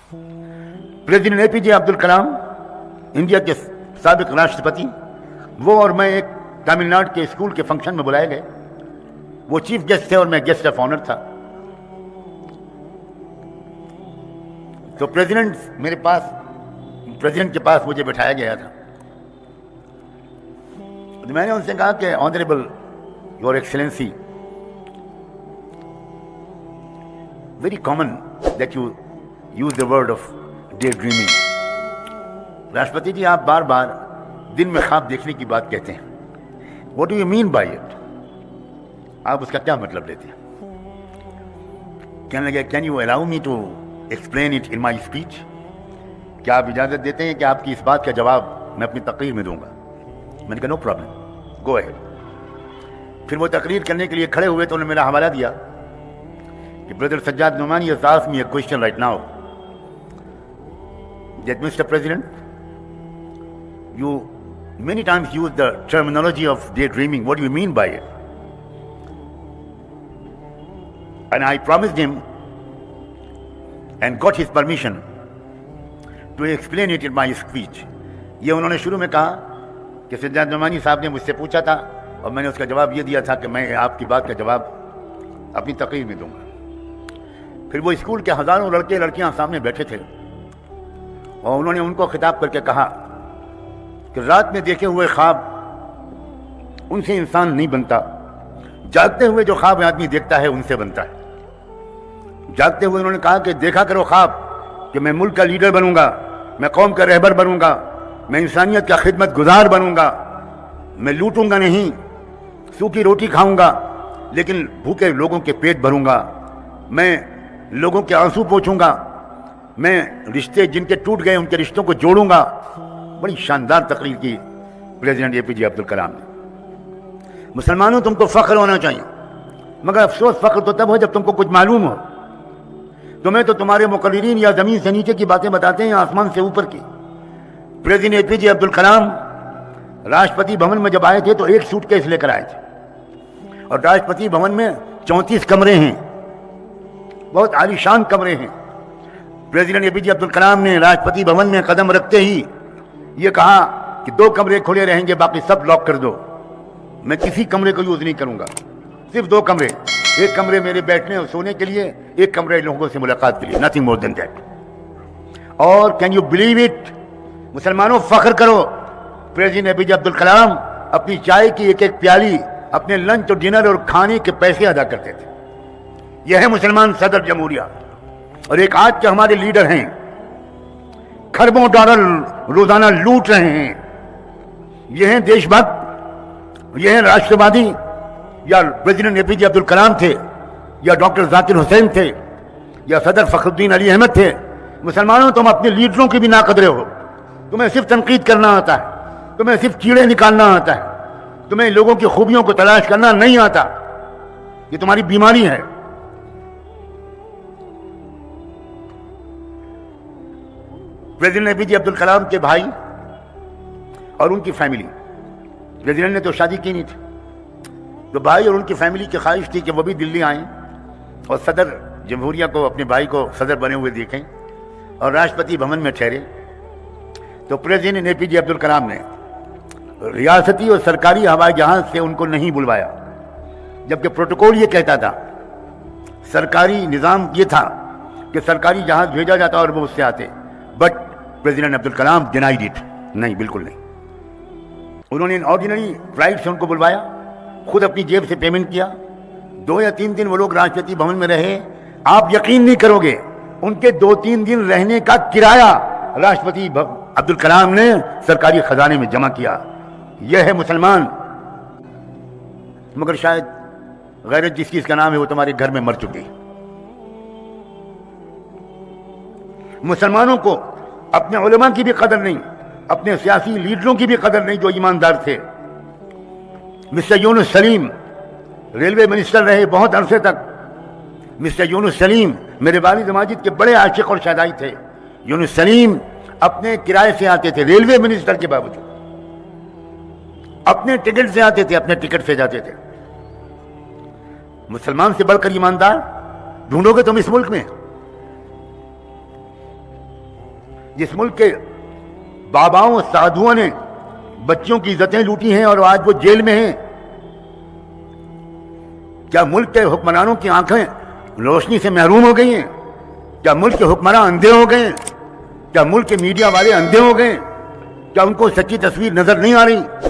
President APJ Abdul Kalam India के साबिक राष्ट्रपति, वो और मैं एक तमिलनाडु के स्कूल के फंक्शन में बुलाए गए। वो चीफ गेस्ट थे और मैं गेस्ट ऑफ ऑनर था। तो प्रेसिडेंट के पास मुझे बिठाया गया था। तो मैंने उनसे कहा कि honourable your excellency, very common that you use the word of day dreaming. राष्ट्रपति जी, आप बार बार दिन में ख्वाब देखने की बात कहते हैं। What do you mean by it? आप उसका क्या मतलब लेते हैं? कहने लगे, can you allow me to explain it in my speech? क्या आप इजाज़त देते हैं कि आपकी इस बात का जवाब मैं अपनी तकरीर में दूंगा? मैंने कहा नो प्रॉब्लम, गो अहेड। फिर वो तकरीर करने के लिए खड़े हुए तो उन्होंने मेरा हवाला दिया कि brother Sajjad Nomani has asked me a question right now that Mr. President, you many times use the terminology of daydreaming. What do you mean by it? And I promised him and got his permission to explain it in my speech. ये उन्होंने शुरू में कहा कि सज्जाद नुमानी साहब ने मुझसे पूछा था और मैंने उसका जवाब ये दिया था कि मैं आपकी बात का जवाब अपनी तकरीर में दूंगा। फिर वो स्कूल के हजारों लड़के लड़कियां सामने बैठे थे और उन्होंने उनको खिताब करके कहा कि रात में देखे हुए ख्वाब उनसे इंसान नहीं बनता, जागते हुए जो ख्वाब आदमी देखता है उनसे बनता है। जागते हुए उन्होंने कहा कि देखा करो ख्वाब कि मैं मुल्क का लीडर बनूंगा, मैं कौम का रहबर बनूंगा, मैं इंसानियत का खिदमत गुजार बनूंगा, मैं लूटूंगा नहीं, सूखी रोटी खाऊंगा लेकिन भूखे लोगों के पेट भरूंगा, मैं लोगों के आंसू पोंछूंगा, मैं रिश्ते जिनके टूट गए उनके रिश्तों को जोड़ूंगा। बड़ी शानदार तकरीर की प्रेसिडेंट एपीजे अब्दुल कलाम ने। मुसलमानों, तुमको फख्र होना चाहिए, मगर अफसोस फख्र तो तब हो जब तुमको कुछ मालूम हो। तुम्हें तो तुम्हारे मुकर्रिरीन या जमीन से नीचे की बातें बताते हैं, आसमान से ऊपर की। प्रेसिडेंट एपीजे अब्दुल कलाम राष्ट्रपति भवन में जब आए थे तो एक सूटकेस लेकर आए थे और राष्ट्रपति भवन में 34 कमरे हैं, बहुत आलीशान कमरे हैं। प्रेसिडेंट एपीजे अब्दुल कलाम ने राष्ट्रपति भवन में कदम रखते ही ये कहा कि 2 कमरे खुले रहेंगे, बाकी सब लॉक कर दो। मैं किसी कमरे को यूज नहीं करूंगा, सिर्फ 2 कमरे, एक कमरे मेरे बैठने और सोने के लिए, एक कमरे लोगों से मुलाकात के लिए, नथिंग मोर देन दैट। और कैन यू बिलीव इट, मुसलमानों फख्र करो, प्रेसिडेंट एपीजे अब्दुल कलाम अपनी चाय की एक एक प्याली अपने लंच और डिनर और खाने के पैसे अदा करते थे। यह है मुसलमान सदर जमहूरिया। और एक आज के हमारे लीडर हैं, खरबों डॉलर रोजाना लूट रहे हैं। यह हैं देशभक्त, यह हैं राष्ट्रवादी, या प्रेसिडेंट एपीजे अब्दुल कलाम थे, या डॉक्टर जाकिर हुसैन थे, या सदर फखरुद्दीन अली अहमद थे। मुसलमानों, तुम अपने लीडरों की भी नाकदरे हो। तुम्हें सिर्फ तनकीद करना आता है, तुम्हें सिर्फ कीड़े निकालना आता है, तुम्हें लोगों की खूबियों को तलाश करना नहीं आता। ये तुम्हारी बीमारी है। प्रेसिडेंट एपीजे अब्दुल कलाम के भाई और उनकी फैमिली, प्रेसिडेंट ने तो शादी की नहीं थी, तो भाई और उनकी फैमिली की ख्वाहिश थी कि वो भी दिल्ली आएं और सदर जमहूरिया को, अपने भाई को सदर बने हुए देखें और राष्ट्रपति भवन में ठहरे। तो प्रेसिडेंट एपीजे अब्दुल कलाम ने रियासती और सरकारी हवाई जहाज से उनको नहीं बुलवाया, जबकि प्रोटोकॉल ये कहता था, सरकारी निज़ाम ये था कि सरकारी जहाज भेजा जाता और वो उससे आते। But president Abdul Kalam denied it, नहीं, बिल्कुल नहीं। उन्होंने ऑर्डिनरी फ्लाइट से उनको बुलवाया, खुद अपनी जेब से पेमेंट किया। 2 या 3 दिन वो लोग राष्ट्रपति भवन में रहे। आप यकीन नहीं करोगे, उनके 2-3 दिन रहने का किराया राष्ट्रपति अब्दुल कलाम ने सरकारी खजाने में जमा किया। यह है मुसलमान। मगर शायद गैरत जिस चीज का नाम है वो तुम्हारे घर में मर चुकी। मुसलमानों को अपने उलमा की भी कदर नहीं, अपने सियासी लीडरों की भी कदर नहीं जो ईमानदार थे। Mister Yunus Salim railway minister रहे बहुत अरसे तक। मिस्टर यूनुस सलीम मेरे वालिद माजिद के बड़े आशिक और शहदाई थे। यूनुस सलीम अपने किराए से आते थे, रेलवे मिनिस्टर के बावजूद अपने टिकट से आते थे, अपने टिकट से जाते थे। मुसलमान से बढ़कर ईमानदार ढूंढोगे तुम इस मुल्क में? جس ملک کے باباؤں سادھوؤں نے بچیوں کی عزتیں لوٹی ہیں اور آج وہ جیل میں ہیں، کیا ملک کے حکمرانوں کی آنکھیں روشنی سے محروم ہو گئی ہیں؟ کیا ملک کے حکمراں اندھے ہو گئے ہیں؟ کیا ملک کے میڈیا والے اندھے ہو گئے ہیں؟ کیا ان کو سچی تصویر نظر نہیں آ رہی؟